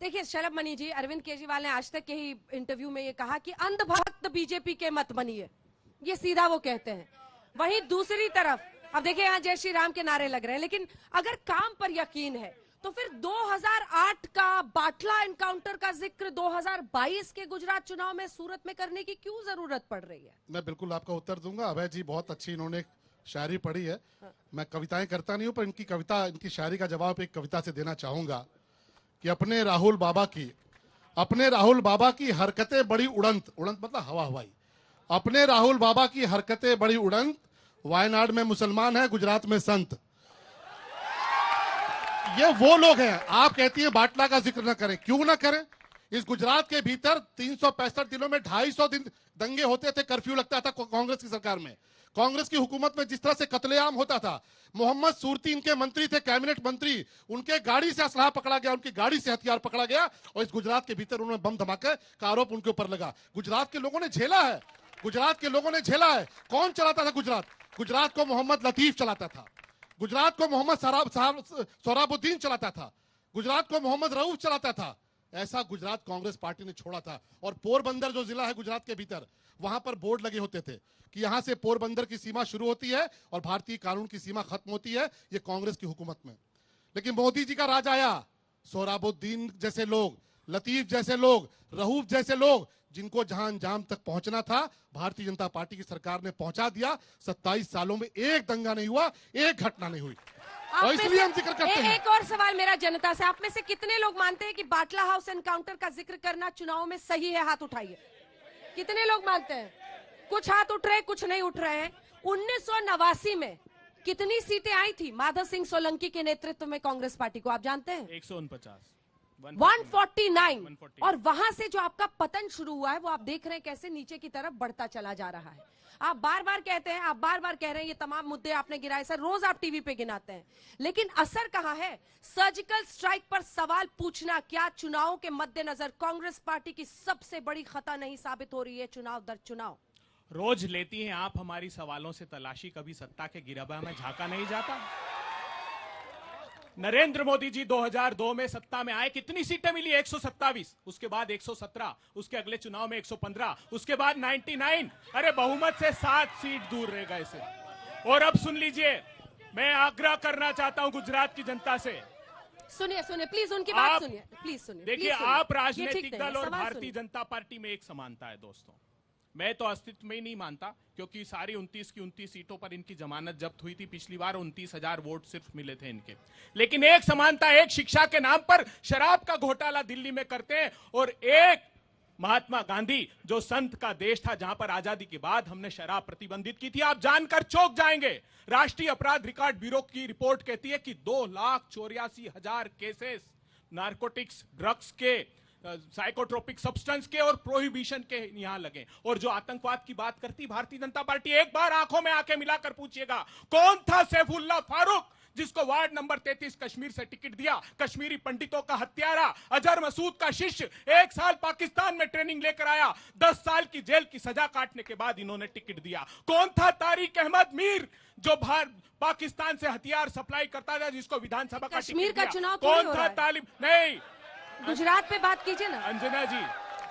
देखिए शलभ मणि जी, अरविंद केजरीवाल ने आज तक के ही इंटरव्यू में ये कहा कि अंधभक्त बीजेपी के मत बनिए, ये सीधा वो कहते हैं। वहीं दूसरी तरफ अब देखिए यहाँ जय श्री राम के नारे लग रहे हैं, लेकिन अगर काम पर यकीन है तो फिर 2008 का बाटला एनकाउंटर का जिक्र 2022 के गुजरात चुनाव में सूरत में करने की क्यों जरूरत पड़ रही है? मैं बिल्कुल आपका उत्तर दूंगा। अभय जी बहुत अच्छी इन्होंने शायरी पढ़ी है। मैं कविताएं करता नहीं हूं, पर इनकी शायरी का जवाब एक कविता से देना चाहूंगा कि अपने राहुल बाबा की हरकतें बड़ी उड़ंत, उड़ंत मतलब हवा हवाई। अपने राहुल बाबा की हरकतें बड़ी उड़ंत, वायनाड में मुसलमान है, गुजरात में संत। ये वो लोग हैं। आप कहती हैं बाटला का जिक्र न करें, क्यों ना करें? इस गुजरात के भीतर 365 दिनों में 250 दिन दंगे होते थे, कर्फ्यू लगता था कांग्रेस की सरकार में। कांग्रेस की हुकूमत में जिस तरह से कत्लेआम होता था, मोहम्मद सूरती इनके मंत्री थे, कैबिनेट मंत्री, उनके गाड़ी से असलाह पकड़ा गया, उनकी गाड़ी से हथियार पकड़ा गया, और इस गुजरात के भीतर उन्होंने बम धमाके का आरोप उनके ऊपर लगा। गुजरात के लोगों ने झेला है, गुजरात के लोगों ने झेला है। कौन चलाता था गुजरात? गुजरात को मोहम्मद लतीफ चलाता था, गुजरात को मोहम्मद सोहराबुद्दीन चलाता था, गुजरात को मोहम्मद रऊफ चलाता था। ऐसा गुजरात कांग्रेस पार्टी ने छोड़ा था। और पोरबंदर जो जिला है गुजरात के भीतर, वहां पर बोर्ड लगे होते थे कि यहां से पोरबंदर की सीमा शुरू होती है और भारतीय कानून की सीमा खत्म होती है। ये कांग्रेस की हुकूमत में। लेकिन मोदी जी का राज आया, सोहराबुद्दीन जैसे लोग, लतीफ जैसे लोग, रऊफ जैसे लोग, जिनको जहां अंजाम तक पहुंचना था भारतीय जनता पार्टी की सरकार ने पहुंचा दिया। 27 सालों में एक दंगा नहीं हुआ, एक घटना नहीं हुई। और इसलिए हम जिक्र करते हैं। एक और सवाल मेरा जनता से, आप में से कितने लोग मानते हैं कि बाटला हाउस एनकाउंटर का जिक्र करना चुनाव में सही है? हाथ उठाइए। कितने लोग मानते हैं? कुछ हाथ उठ रहे, कुछ नहीं उठ रहे हैं। 1989 में कितनी सीटें आई थी माधव सिंह सोलंकी के नेतृत्व में कांग्रेस पार्टी को, आप जानते हैं? 149। और वहां से जो आपका पतन शुरू हुआ है, वो आप देख रहे हैं कैसे नीचे की तरफ बढ़ता चला जा रहा है। आप बार बार कहते हैं, आप बार बार कह रहे हैं, ये तमाम मुद्दे आपने गिनाए सर, रोज आप टीवी पे गिनाते हैं, लेकिन असर कहां है? सर्जिकल स्ट्राइक पर सवाल पूछना क्या चुनाव के मद्देनजर कांग्रेस पार्टी की सबसे बड़ी खता नहीं साबित हो रही है चुनाव दर चुनाव? रोज लेती हैं आप हमारी सवालों से तलाशी, कभी सत्ता के गिरबान में झांका नहीं जाता। नरेंद्र मोदी जी 2002 में सत्ता में आए, कितनी सीटें मिली? 127, उसके बाद 117, उसके अगले चुनाव में 115, उसके बाद 99। अरे बहुमत से 7 सीट दूर रह गए से। और अब सुन लीजिए, मैं आग्रह करना चाहता हूं गुजरात की जनता से। सुनिए प्लीज, उनकी बात सुनिए, प्लीज सुनिए। देखिए, आप राजनीतिक दल और भारतीय जनता पार्टी में एक समानता है दोस्तों। मैं तो अस्तित्व में ही नहीं मानता, क्योंकि सारी 29 की 29 सीटों पर इनकी जमानत जब्त हुई थी। पिछली बार 29,000 वोट सिर्फ मिले थे इनके। लेकिन एक समानता, एक शिक्षा के नाम पर शराब का घोटाला दिल्ली में करते हैं, और एक महात्मा गांधी जो संत का देश था, जहां पर आजादी के बाद हमने शराब प्रतिबंधित की थी। आप जानकर चौंक जाएंगे, राष्ट्रीय अपराध रिकॉर्ड ब्यूरो की रिपोर्ट कहती है कि 2,84,000 केसेस नारकोटिक्स, ड्रग्स के, साइकोट्रोपिक सब्सटेंस के और प्रोहिबिशन के यहां लगे। और जो आतंकवाद की बात करती भारतीय जनता पार्टी, एक बार आंखों में आंखें मिलाकर पूछिएगा, कौन था सैफुल्लाह फारूक जिसको वार्ड नंबर 33 कश्मीर से टिकट दिया? कश्मीरी पंडितों का हत्यारा, अजहर मसूद का शिष्य, 1 साल पाकिस्तान में ट्रेनिंग लेकर आया, 10 साल की जेल की सजा काटने के बाद इन्होंने टिकट दिया। कौन था तारिक अहमद मीर जो पाकिस्तान से हथियार सप्लाई करता था, जिसको विधानसभा का कश्मीर टिकट का दिया? चुनाव कौन था तालिब? नहीं, गुजरात पे बात कीजिए ना अंजना जी,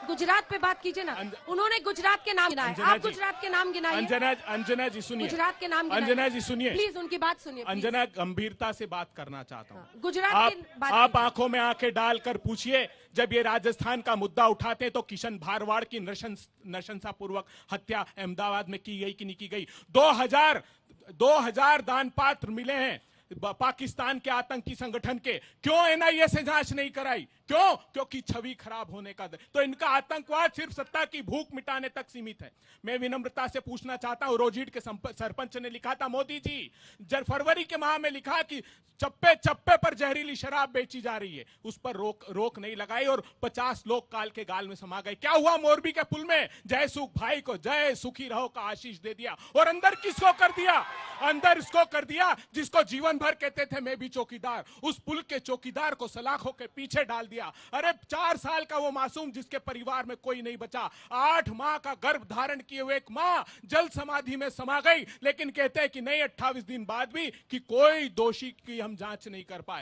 गुजरात पे बात कीजिए ना। उन्होंने गुजरात के नाम गिनाए, आप गुजरात के नाम गिनाइए। अंजना जी सुनिए, गुजरात के नाम गिनाइए। अंजना जी सुनिए, प्लीज उनकी बात सुनिए। अंजना, गंभीरता से बात करना चाहता हूँ। गुजरात आप आंखों में आंखें डालकर पूछिए, जब ये राजस्थान का मुद्दा उठाते हैं तो किशन भारवाड़ की नृशंसापूर्वक हत्या अहमदाबाद में की गई कि नहीं की गई? 2000 दान पात्र मिले हैं पाकिस्तान के आतंकी संगठन के, क्यों एनआईए से जांच नहीं कराई? क्यों? क्योंकि छवि खराब होने का तो इनका आतंकवाद सिर्फ सत्ता की भूख मिटाने तक सीमित है। मैं विनम्रता से पूछना चाहता हूं, रोजीड के सरपंच ने लिखा था, मोदी जी फरवरी के माह में लिखा कि चप्पे चप्पे पर जहरीली शराब बेची जा रही है, उस पर रोक नहीं लगाई और 50 लोग काल के गाल में समा गए। क्या हुआ मोरबी के पुल में? जय सुख भाई को जय सुखी रहो का आशीष दे दिया, और अंदर किसको कर दिया? अंदर इसको कर दिया जिसको जीवन भर कहते थे मैं भी चौकीदार, उस पुल के चौकीदार को सलाखों के पीछे डाल दिया। अरे 4 साल का वो मासूम जिसके परिवार में कोई नहीं बचा, 8 माह का गर्भ धारण किए हुए एक मां जल समाधि में समा गई, लेकिन कहते हैं कि नहीं, 28 दिन बाद भी कि कोई दोषी की हम जांच नहीं कर पाए।